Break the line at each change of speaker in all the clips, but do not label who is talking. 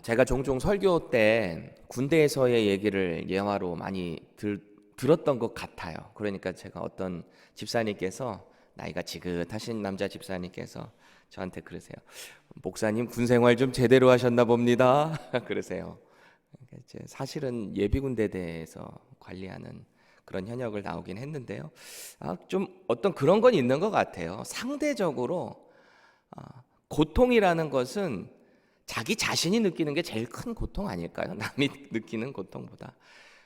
제가 종종 설교 때 군대에서의 얘기를 예화로 많이 들었던 것 같아요. 그러니까 제가 어떤 집사님께서, 나이가 지긋하신 남자 집사님께서 저한테 그러세요. 목사님 군 생활 좀 제대로 하셨나 봅니다. 그러세요. 사실은 예비군대대에서 관리하는 그런 현역을 나오긴 했는데요. 좀 어떤 그런 건 있는 것 같아요. 상대적으로 고통이라는 것은 자기 자신이 느끼는 게 제일 큰 고통 아닐까요? 남이 느끼는 고통보다.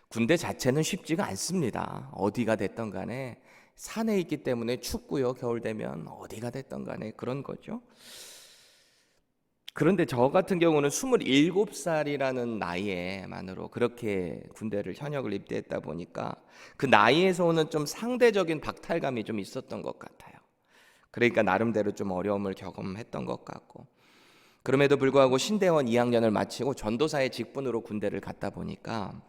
군대 자체는 쉽지가 않습니다. 어디가 됐던 간에 산에 있기 때문에 춥고요. 겨울 되면 어디가 됐던 간에 그런 거죠. 그런데 저 같은 경우는 27살이라는 나이에만으로 그렇게 군대를 현역을 입대했다 보니까 그 나이에서 오는 좀 상대적인 박탈감이 좀 있었던 것 같아요. 그러니까 나름대로 좀 어려움을 경험했던 것 같고, 그럼에도 불구하고 신대원 2학년을 마치고 전도사의 직분으로 군대를 갔다 보니까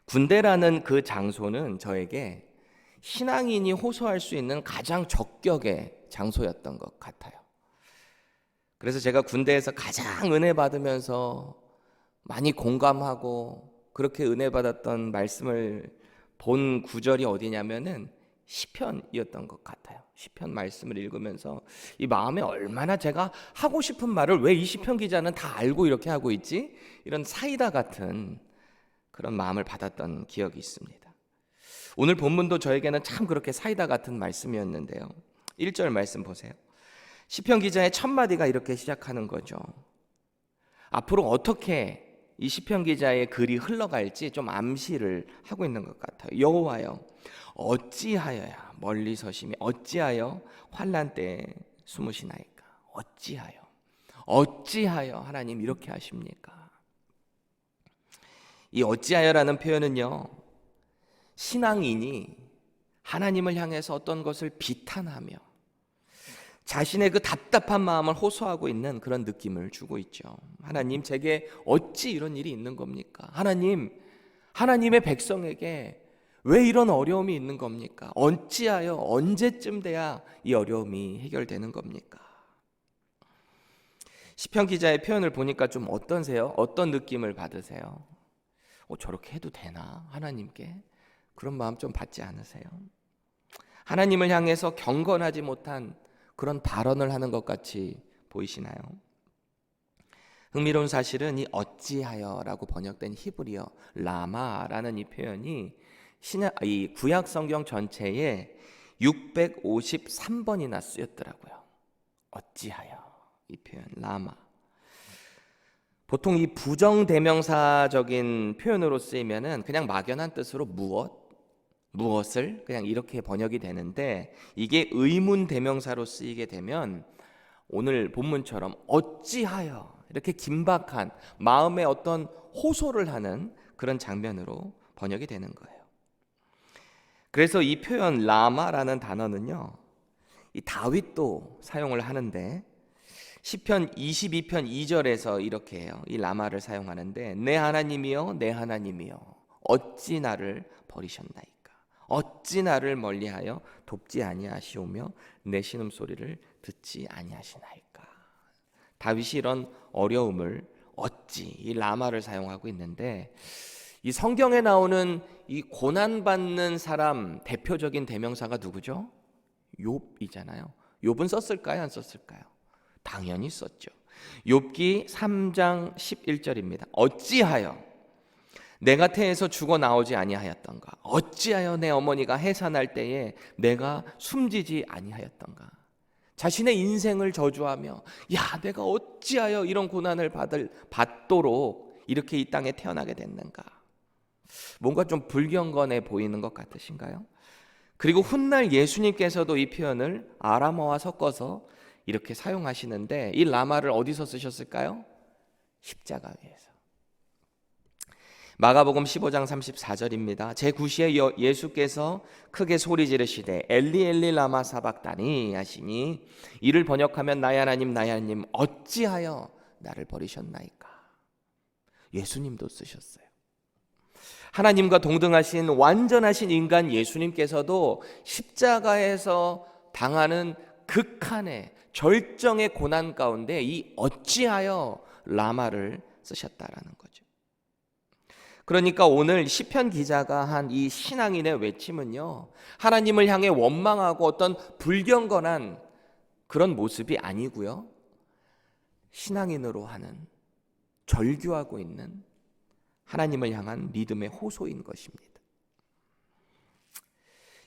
군대라는 그 장소는 저에게 신앙인이 호소할 수 있는 가장 적격의 장소였던 것 같아요. 그래서 제가 군대에서 가장 은혜 받으면서 많이 공감하고 그렇게 은혜 받았던 말씀을 본 구절이 어디냐면은 시편이었던 것 같아요. 시편 말씀을 읽으면서 이 마음에 얼마나 제가 하고 싶은 말을 왜 이 시편 기자는 다 알고 이렇게 하고 있지? 이런 사이다 같은 그런 마음을 받았던 기억이 있습니다. 오늘 본문도 저에게는 참 그렇게 사이다 같은 말씀이었는데요. 1절 말씀 보세요. 시편 기자의 첫 마디가 이렇게 시작하는 거죠. 앞으로 어떻게 이 시편 기자의 글이 흘러갈지 좀 암시를 하고 있는 것 같아요. 여호와여, 어찌하여야 멀리 서심이 어찌하여 환난 때에 숨으시나이까? 어찌하여 하나님 이렇게 하십니까? 이 어찌하여라는 표현은요, 신앙인이 하나님을 향해서 어떤 것을 비탄하며 자신의 그 답답한 마음을 호소하고 있는 그런 느낌을 주고 있죠. 하나님, 제게 어찌 이런 일이 있는 겁니까? 하나님, 하나님의 백성에게 왜 이런 어려움이 있는 겁니까? 어찌하여 언제쯤 돼야 이 어려움이 해결되는 겁니까? 시편 기자의 표현을 보니까 좀 어떠세요? 어떤 느낌을 받으세요? 저렇게 해도 되나? 하나님께? 그런 마음 좀 받지 않으세요? 하나님을 향해서 경건하지 못한 그런 발언을 하는 것 같이 보이시나요? 흥미로운 사실은 이 어찌하여라고 번역된 히브리어 라마라는 이 표현이 이 구약 성경 전체에 653번이나 쓰였더라고요. 어찌하여, 이 표현 라마. 보통 이 부정대명사적인 표현으로 쓰이면은 그냥 막연한 뜻으로 무엇을 그냥 이렇게 번역이 되는데, 이게 의문 대명사로 쓰이게 되면 오늘 본문처럼 어찌하여 이렇게 긴박한 마음에 어떤 호소를 하는 그런 장면으로 번역이 되는 거예요. 그래서 이 표현 라마라는 단어는요, 이 다윗도 사용을 하는데 시편 22편 2절에서 이렇게 해요. 이 라마를 사용하는데, 내 하나님이여 내 하나님이여 어찌 나를 버리셨나이까? 어찌 나를 멀리하여 돕지 아니하시오며 내 신음소리를 듣지 아니하시나이까? 다윗이 이런 어려움을 어찌, 이 라마를 사용하고 있는데, 이 성경에 나오는 이 고난받는 사람 대표적인 대명사가 누구죠? 욥이잖아요. 욥은 썼을까요? 안 썼을까요? 당연히 썼죠. 욥기 3장 11절입니다. 어찌하여 내가 태에서 죽어 나오지 아니하였던가? 어찌하여 내 어머니가 해산할 때에 내가 숨지지 아니하였던가? 자신의 인생을 저주하며, 야, 내가 어찌하여 이런 고난을 받도록 이렇게 이 땅에 태어나게 됐는가? 뭔가 좀 불경건해 보이는 것 같으신가요? 그리고 훗날 예수님께서도 이 표현을 아람어와 섞어서 이렇게 사용하시는데, 이 라마를 어디서 쓰셨을까요? 십자가 위에서. 마가복음 15장 34절입니다. 제9시에 예수께서 크게 소리 지르시되 엘리 엘리 라마 사박다니 하시니, 이를 번역하면 나의 하나님 나의 하나님 어찌하여 나를 버리셨나이까? 예수님도 쓰셨어요. 하나님과 동등하신 완전하신 인간 예수님께서도 십자가에서 당하는 극한의 절정의 고난 가운데 이 어찌하여 라마를 쓰셨다라는 거죠. 그러니까 오늘 시편 기자가 한 이 신앙인의 외침은요, 하나님을 향해 원망하고 어떤 불경건한 그런 모습이 아니고요, 신앙인으로 하는, 절규하고 있는 하나님을 향한 믿음의 호소인 것입니다.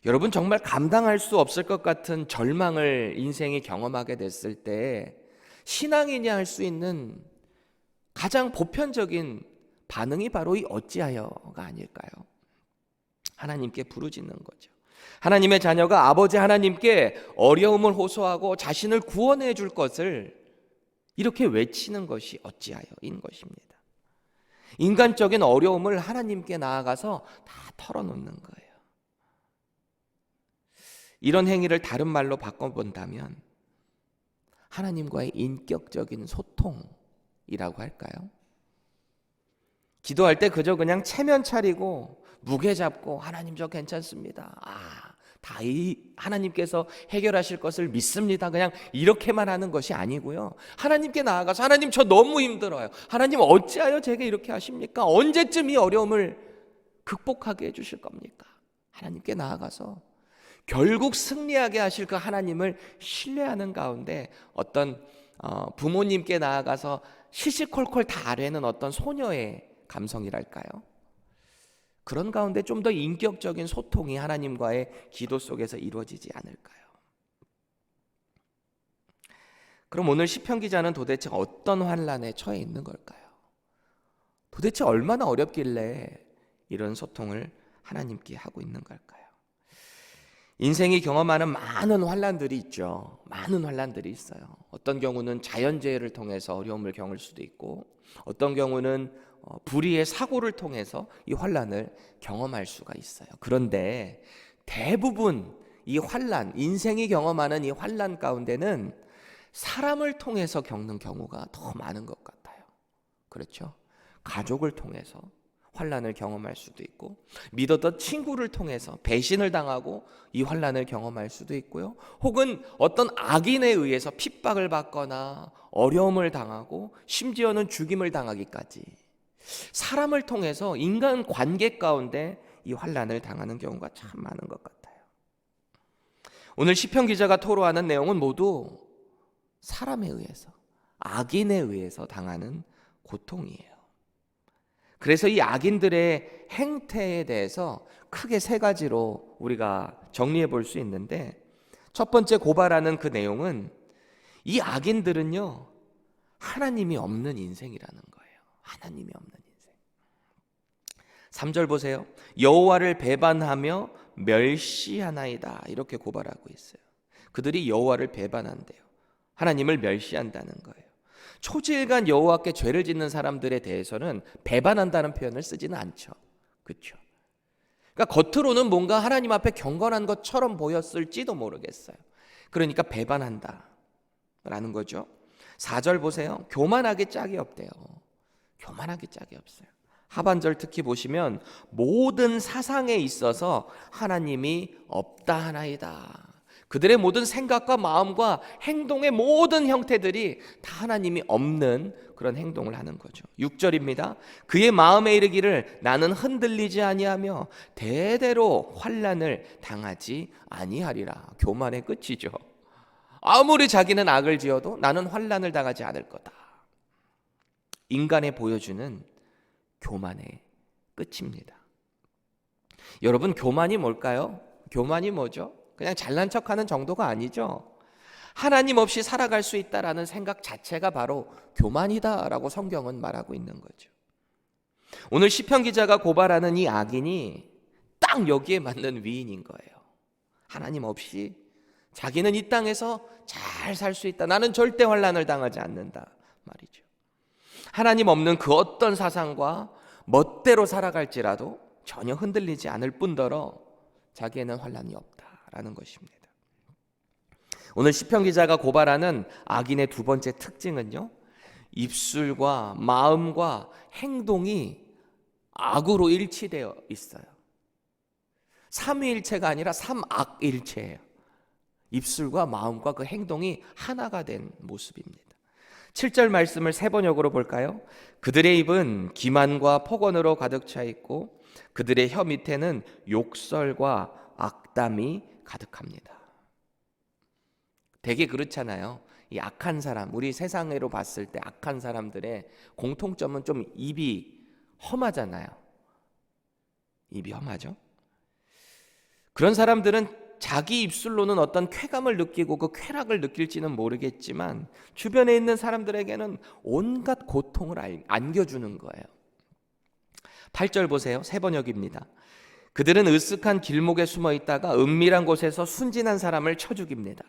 여러분, 정말 감당할 수 없을 것 같은 절망을 인생이 경험하게 됐을 때 신앙인이 할 수 있는 가장 보편적인 반응이 바로 이 어찌하여가 아닐까요? 하나님께 부르짖는 거죠. 하나님의 자녀가 아버지 하나님께 어려움을 호소하고 자신을 구원해 줄 것을 이렇게 외치는 것이 어찌하여인 것입니다. 인간적인 어려움을 하나님께 나아가서 다 털어놓는 거예요. 이런 행위를 다른 말로 바꿔본다면 하나님과의 인격적인 소통이라고 할까요? 기도할 때 그저 그냥 체면 차리고 무게 잡고 하나님 저 괜찮습니다. 다 이 하나님께서 해결하실 것을 믿습니다. 그냥 이렇게만 하는 것이 아니고요. 하나님께 나아가서 하나님 저 너무 힘들어요. 하나님 어찌하여 제게 이렇게 하십니까? 언제쯤 이 어려움을 극복하게 해주실 겁니까? 하나님께 나아가서 결국 승리하게 하실 그 하나님을 신뢰하는 가운데 어떤 부모님께 나아가서 시시콜콜 다 아뢰는 어떤 소녀의 감성이랄까요? 그런 가운데 좀 더 인격적인 소통이 하나님과의 기도 속에서 이루어지지 않을까요? 그럼 오늘 시편 기자는 도대체 어떤 환난에 처해 있는 걸까요? 도대체 얼마나 어렵길래 이런 소통을 하나님께 하고 있는 걸까요? 인생이 경험하는 많은 환난들이 있죠. 많은 환난들이 있어요. 어떤 경우는 자연재해를 통해서 어려움을 겪을 수도 있고, 어떤 경우는 불의의 사고를 통해서 이 환난을 경험할 수가 있어요. 그런데 대부분 이 환난, 인생이 경험하는 이 환난 가운데는 사람을 통해서 겪는 경우가 더 많은 것 같아요. 그렇죠? 가족을 통해서 환난을 경험할 수도 있고, 믿었던 친구를 통해서 배신을 당하고 이 환난을 경험할 수도 있고요, 혹은 어떤 악인에 의해서 핍박을 받거나 어려움을 당하고 심지어는 죽임을 당하기까지 사람을 통해서 인간 관계 가운데 이 환난을 당하는 경우가 참 많은 것 같아요. 오늘 시편 기자가 토로하는 내용은 모두 사람에 의해서, 악인에 의해서 당하는 고통이에요. 그래서 이 악인들의 행태에 대해서 크게 세 가지로 우리가 정리해 볼 수 있는데, 첫 번째 고발하는 그 내용은 이 악인들은요, 하나님이 없는 인생이라는 거예요. 하나님이 없는 인생. 3절 보세요. 여호와를 배반하며 멸시하나이다, 이렇게 고발하고 있어요. 그들이 여호와를 배반한대요. 하나님을 멸시한다는 거예요. 초지일간 여호와께 죄를 짓는 사람들에 대해서는 배반한다는 표현을 쓰지는 않죠. 그렇죠? 그러니까 겉으로는 뭔가 하나님 앞에 경건한 것처럼 보였을지도 모르겠어요. 그러니까 배반한다라는 거죠. 4절 보세요. 교만하게 짝이 없대요. 교만하게 짝이 없어요. 하반절 특히 보시면 모든 사상에 있어서 하나님이 없다 하나이다. 그들의 모든 생각과 마음과 행동의 모든 형태들이 다 하나님이 없는 그런 행동을 하는 거죠. 6절입니다. 그의 마음에 이르기를 나는 흔들리지 아니하며 대대로 환난을 당하지 아니하리라. 교만의 끝이죠. 아무리 자기는 악을 지어도 나는 환난을 당하지 않을 거다. 인간에 보여주는 교만의 끝입니다. 여러분, 교만이 뭘까요? 교만이 뭐죠? 그냥 잘난 척하는 정도가 아니죠. 하나님 없이 살아갈 수 있다라는 생각 자체가 바로 교만이다라고 성경은 말하고 있는 거죠. 오늘 시편 기자가 고발하는 이 악인이 딱 여기에 맞는 위인인 거예요. 하나님 없이 자기는 이 땅에서 잘 살 수 있다. 나는 절대 환난을 당하지 않는다 말이죠. 하나님 없는 그 어떤 사상과 멋대로 살아갈지라도 전혀 흔들리지 않을 뿐더러 자기에는 환난이 없다라는 것입니다. 오늘 시편 기자가 고발하는 악인의 두 번째 특징은요, 입술과 마음과 행동이 악으로 일치되어 있어요. 삼위일체가 아니라 삼악일체예요. 입술과 마음과 그 행동이 하나가 된 모습입니다. 7절 말씀을 세 번역으로 볼까요? 그들의 입은 기만과 폭언으로 가득 차 있고 그들의 혀 밑에는 욕설과 악담이 가득합니다. 되게 그렇잖아요. 이 악한 사람, 우리 세상으로 봤을 때 악한 사람들의 공통점은 좀 입이 험하잖아요. 입이 험하죠. 그런 사람들은 자기 입술로는 어떤 쾌감을 느끼고 그 쾌락을 느낄지는 모르겠지만 주변에 있는 사람들에게는 온갖 고통을 안겨주는 거예요. 8절 보세요. 세 번역입니다. 그들은 으쓱한 길목에 숨어 있다가 은밀한 곳에서 순진한 사람을 쳐 죽입니다.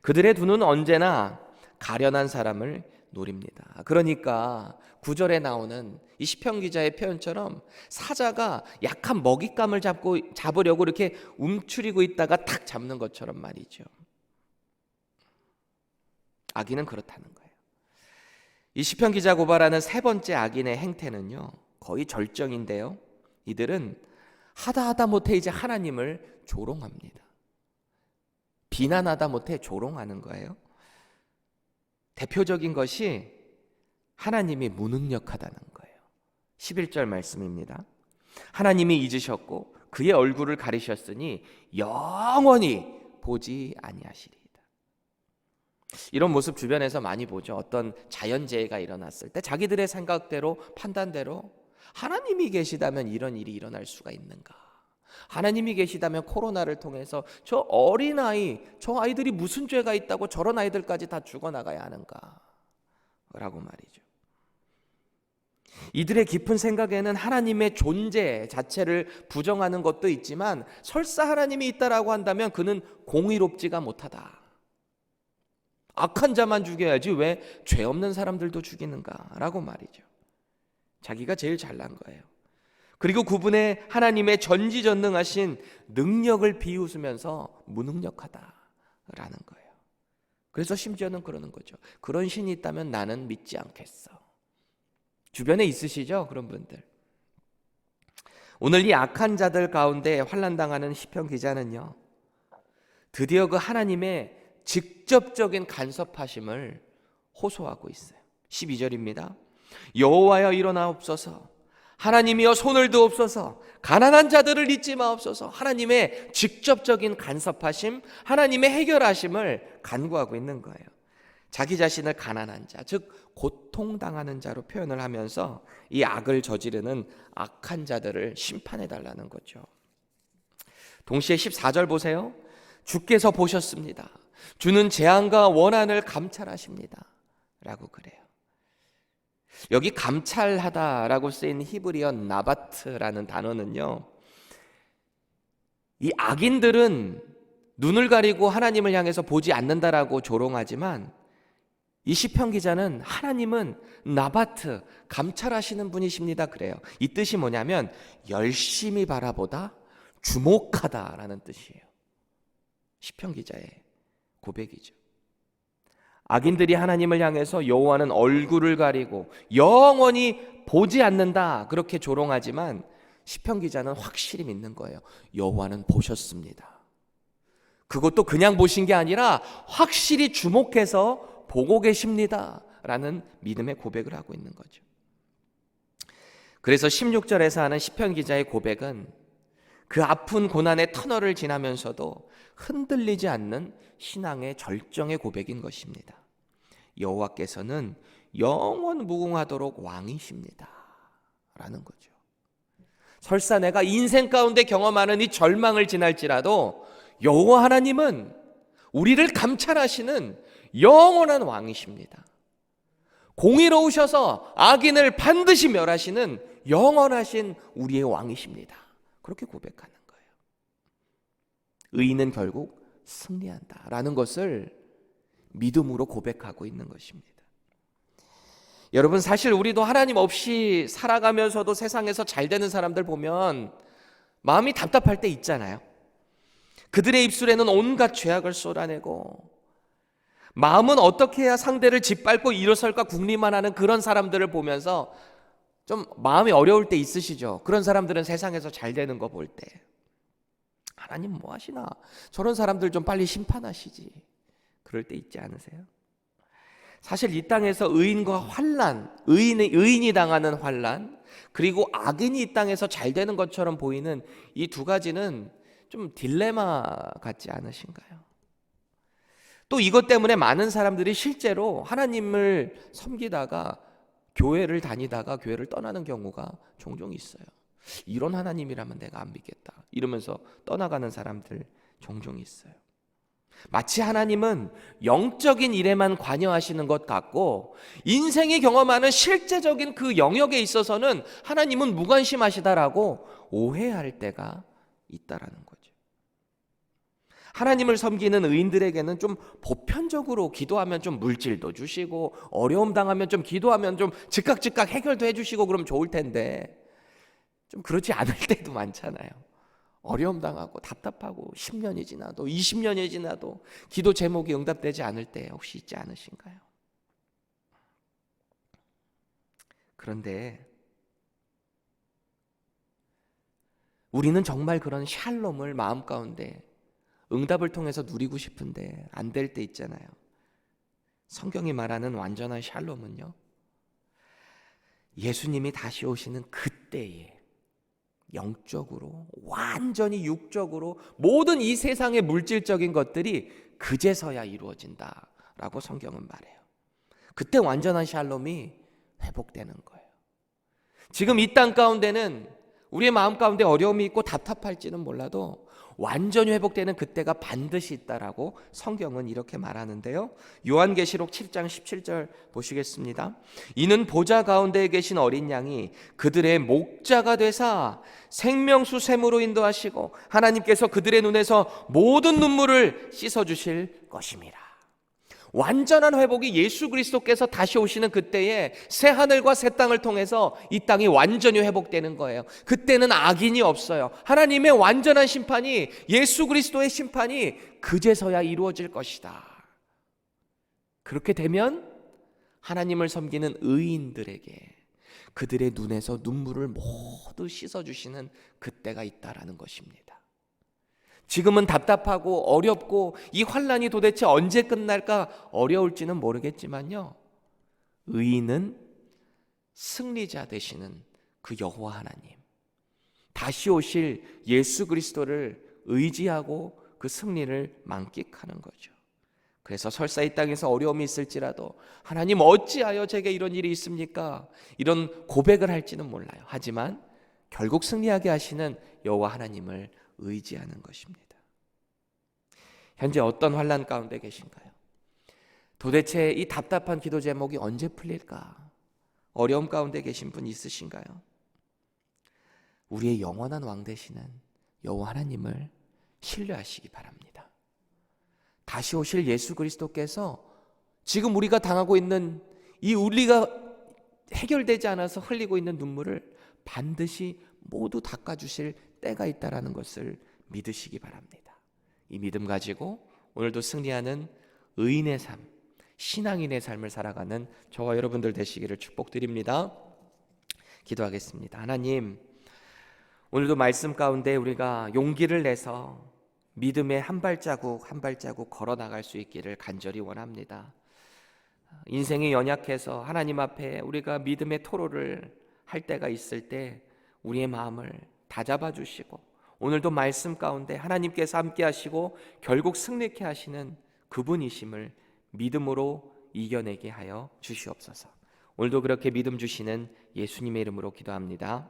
그들의 두 눈은 언제나 가련한 사람을 노립니다. 그러니까 9절에 나오는 이 시편 기자의 표현처럼 사자가 약한 먹잇감을 잡으려고 이렇게 움츠리고 있다가 탁 잡는 것처럼 말이죠. 악인은 그렇다는 거예요. 이 시편 기자 고발하는 세 번째 악인의 행태는요, 거의 절정인데요. 이들은 하다 못해 이제 하나님을 조롱합니다. 비난하다 못해 조롱하는 거예요. 대표적인 것이 하나님이 무능력하다는 거예요. 11절 말씀입니다. 하나님이 잊으셨고 그의 얼굴을 가리셨으니 영원히 보지 아니하시리이다. 이런 모습 주변에서 많이 보죠. 어떤 자연재해가 일어났을 때 자기들의 생각대로 판단대로 하나님이 계시다면 이런 일이 일어날 수가 있는가? 하나님이 계시다면 코로나를 통해서 저 어린아이, 저 아이들이 무슨 죄가 있다고 저런 아이들까지 다 죽어나가야 하는가? 라고 말이죠. 이들의 깊은 생각에는 하나님의 존재 자체를 부정하는 것도 있지만 설사 하나님이 있다라고 한다면 그는 공의롭지가 못하다. 악한 자만 죽여야지 왜 죄 없는 사람들도 죽이는가라고 말이죠. 자기가 제일 잘난 거예요. 그리고 그분의 하나님의 전지전능하신 능력을 비웃으면서 무능력하다라는 거예요. 그래서 심지어는 그러는 거죠. 그런 신이 있다면 나는 믿지 않겠어. 주변에 있으시죠? 그런 분들. 오늘 이 악한 자들 가운데 환난당하는 시편 기자는요, 드디어 그 하나님의 직접적인 간섭하심을 호소하고 있어요. 12절입니다. 여호와여 일어나옵소서. 하나님이여 손을 드옵소서. 가난한 자들을 잊지 마옵소서. 하나님의 직접적인 간섭하심, 하나님의 해결하심을 간구하고 있는 거예요. 자기 자신을 가난한 자, 즉 고통당하는 자로 표현을 하면서 이 악을 저지르는 악한 자들을 심판해 달라는 거죠. 동시에 14절 보세요. 주께서 보셨습니다. 주는 재앙과 원한을 감찰하십니다. 라고 그래요. 여기 감찰하다라고 쓰인 히브리어 나바트라는 단어는요, 이 악인들은 눈을 가리고 하나님을 향해서 보지 않는다라고 조롱하지만 이 시편 기자는 하나님은 나바트, 감찰하시는 분이십니다 그래요. 이 뜻이 뭐냐면 열심히 바라보다, 주목하다라는 뜻이에요. 시편 기자의 고백이죠. 악인들이 하나님을 향해서 여호와는 얼굴을 가리고 영원히 보지 않는다 그렇게 조롱하지만 시편 기자는 확실히 믿는 거예요. 여호와는 보셨습니다. 그것도 그냥 보신 게 아니라 확실히 주목해서 보고 계십니다 라는 믿음의 고백을 하고 있는 거죠. 그래서 16절에서 하는 시편 기자의 고백은 그 아픈 고난의 터널을 지나면서도 흔들리지 않는 신앙의 절정의 고백인 것입니다. 여호와께서는 영원 무궁하도록 왕이십니다 라는 거죠. 설사 내가 인생 가운데 경험하는 이 절망을 지날지라도 여호와 하나님은 우리를 감찰하시는 영원한 왕이십니다. 공의로우셔서 악인을 반드시 멸하시는 영원하신 우리의 왕이십니다. 그렇게 고백하는 거예요. 의인은 결국 승리한다라는 것을 믿음으로 고백하고 있는 것입니다. 여러분, 사실 우리도 하나님 없이 살아가면서도 세상에서 잘 되는 사람들 보면 마음이 답답할 때 있잖아요. 그들의 입술에는 온갖 죄악을 쏟아내고 마음은 어떻게 해야 상대를 짓밟고 일어설까 궁리만 하는 그런 사람들을 보면서 좀 마음이 어려울 때 있으시죠? 그런 사람들은 세상에서 잘 되는 거 볼 때 하나님 뭐 하시나? 저런 사람들 좀 빨리 심판하시지. 그럴 때 있지 않으세요? 사실 이 땅에서 의인과 환난, 의인이 당하는 환난, 그리고 악인이 이 땅에서 잘 되는 것처럼 보이는 이 두 가지는 좀 딜레마 같지 않으신가요? 또 이것 때문에 많은 사람들이 실제로 하나님을 섬기다가 교회를 다니다가 교회를 떠나는 경우가 종종 있어요. 이런 하나님이라면 내가 안 믿겠다 이러면서 떠나가는 사람들 종종 있어요. 마치 하나님은 영적인 일에만 관여하시는 것 같고 인생이 경험하는 실제적인 그 영역에 있어서는 하나님은 무관심하시다라고 오해할 때가 있다라는 거죠. 하나님을 섬기는 의인들에게는 좀 보편적으로 기도하면 좀 물질도 주시고 어려움 당하면 좀 기도하면 좀 즉각 해결도 해주시고 그러면 좋을 텐데 좀 그렇지 않을 때도 많잖아요. 어려움 당하고 답답하고 10년이 지나도 20년이 지나도 기도 제목이 응답되지 않을 때 혹시 있지 않으신가요? 그런데 우리는 정말 그런 샬롬을 마음 가운데 응답을 통해서 누리고 싶은데 안 될 때 있잖아요. 성경이 말하는 완전한 샬롬은요, 예수님이 다시 오시는 그때에 영적으로 완전히 육적으로 모든 이 세상의 물질적인 것들이 그제서야 이루어진다라고 성경은 말해요. 그때 완전한 샬롬이 회복되는 거예요. 지금 이 땅 가운데는 우리의 마음 가운데 어려움이 있고 답답할지는 몰라도 완전히 회복되는 그때가 반드시 있다라고 성경은 이렇게 말하는데요. 요한계시록 7장 17절 보시겠습니다. 이는 보좌 가운데에 계신 어린 양이 그들의 목자가 되사 생명수 샘으로 인도하시고 하나님께서 그들의 눈에서 모든 눈물을 씻어주실 것입니다. 완전한 회복이 예수 그리스도께서 다시 오시는 그때에 새 하늘과 새 땅을 통해서 이 땅이 완전히 회복되는 거예요. 그때는 악인이 없어요. 하나님의 완전한 심판이, 예수 그리스도의 심판이 그제서야 이루어질 것이다. 그렇게 되면 하나님을 섬기는 의인들에게 그들의 눈에서 눈물을 모두 씻어주시는 그때가 있다라는 것입니다. 지금은 답답하고 어렵고 이 환난이 도대체 언제 끝날까 어려울지는 모르겠지만요, 의인은 승리자 되시는 그 여호와 하나님, 다시 오실 예수 그리스도를 의지하고 그 승리를 만끽하는 거죠. 그래서 설사 이 땅에서 어려움이 있을지라도 하나님 어찌하여 제게 이런 일이 있습니까? 이런 고백을 할지는 몰라요. 하지만 결국 승리하게 하시는 여호와 하나님을 의지하는 것입니다. 현재 어떤 환난 가운데 계신가요? 도대체 이 답답한 기도 제목이 언제 풀릴까? 어려움 가운데 계신 분 있으신가요? 우리의 영원한 왕 되시는 여호와 하나님을 신뢰하시기 바랍니다. 다시 오실 예수 그리스도께서 지금 우리가 당하고 있는 이 우리가 해결되지 않아서 흘리고 있는 눈물을 반드시 모두 닦아주실 때가 있다는 것을 믿으시기 바랍니다. 이 믿음 가지고 오늘도 승리하는 의인의 삶, 신앙인의 삶을 살아가는 저와 여러분들 되시기를 축복드립니다. 기도하겠습니다. 하나님, 오늘도 말씀 가운데 우리가 용기를 내서 믿음의 한 발자국 한 발자국 걸어 나갈 수 있기를 간절히 원합니다. 인생이 연약해서 하나님 앞에 우리가 믿음의 토로를 할 때가 있을 때 우리의 마음을 다잡아 주시고 오늘도 말씀 가운데 하나님께서 함께 하시고 결국 승리케 하시는 그분이심을 믿음으로 이겨내게 하여 주시옵소서. 오늘도 그렇게 믿음 주시는 예수님의 이름으로 기도합니다.